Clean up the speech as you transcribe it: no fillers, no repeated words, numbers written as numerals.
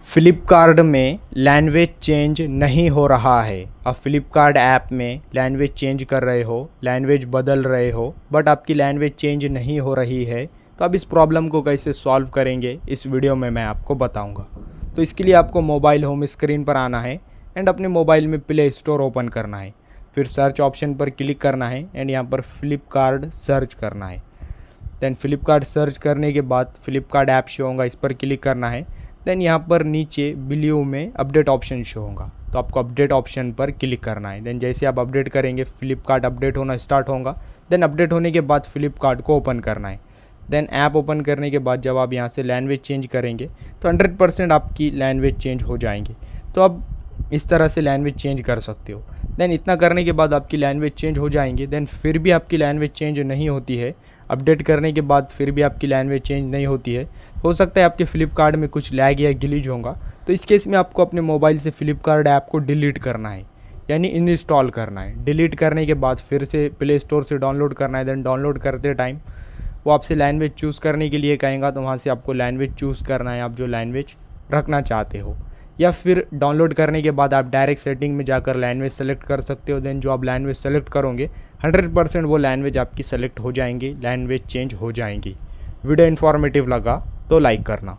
फ्लिपकार्ट में language change नहीं हो रहा है। अब फ्लिपकार्ट ऐप में लैंग्वेज चेंज कर रहे हो, लैंग्वेज बदल रहे हो, बट आपकी लैंग्वेज चेंज नहीं हो रही है। तो अब इस प्रॉब्लम को कैसे सॉल्व करेंगे इस वीडियो में मैं आपको बताऊंगा। तो इसके लिए आपको मोबाइल होम स्क्रीन पर आना है एंड अपने मोबाइल में प्ले स्टोर ओपन करना है। फिर सर्च ऑप्शन पर क्लिक करना है एंड यहाँ पर फ्लिपकार्ट सर्च करना है। देन फ्लिपकार्ट सर्च करने के बाद फ्लिपकार्ट ऐप शो होगा, इस पर क्लिक करना है। देन यहाँ पर नीचे ब्लू में अपडेट ऑप्शन शो होगा, तो आपको अपडेट ऑप्शन पर क्लिक करना है। देन जैसे आप अपडेट करेंगे फ्लिपकार्ट अपडेट होना स्टार्ट होगा। देन अपडेट होने के बाद फ्लिपकार्ट को ओपन करना है। देन ऐप ओपन करने के बाद जब आप यहाँ से लैंग्वेज चेंज करेंगे तो 100% आपकी लैंग्वेज चेंज हो जाएंगी। तो अब इस तरह से लैंग्वेज चेंज कर सकते हो। देन इतना करने के बाद आपकी लैंग्वेज चेंज हो जाएंगी। देन फिर भी आपकी लैंग्वेज चेंज नहीं होती है, अपडेट करने के बाद फिर भी आपकी लैंग्वेज चेंज नहीं होती है, हो सकता है आपके फ्लिपकार्ट में कुछ लैग या ग्लिच होगा। तो इस केस में आपको अपने मोबाइल से फ्लिपकार्ट ऐप को डिलीट करना है, यानी इंस्टॉल करना है। डिलीट करने के बाद फिर से प्ले स्टोर से डाउनलोड करना है। देन डाउनलोड करते टाइम वो आपसे लैंग्वेज चूज़ करने के लिए कहेगा, तो वहाँ से आपको लैंग्वेज चूज़ करना है, आप जो लैंग्वेज रखना चाहते हो। या फिर डाउनलोड करने के बाद आप डायरेक्ट सेटिंग में जाकर लैंग्वेज सेलेक्ट कर सकते हो। देन जो आप लैंग्वेज सेलेक्ट करोगे 100% वो लैंग्वेज आपकी सेलेक्ट हो जाएंगी, लैंग्वेज चेंज हो जाएंगी। वीडियो इन्फॉर्मेटिव लगा तो लाइक करना।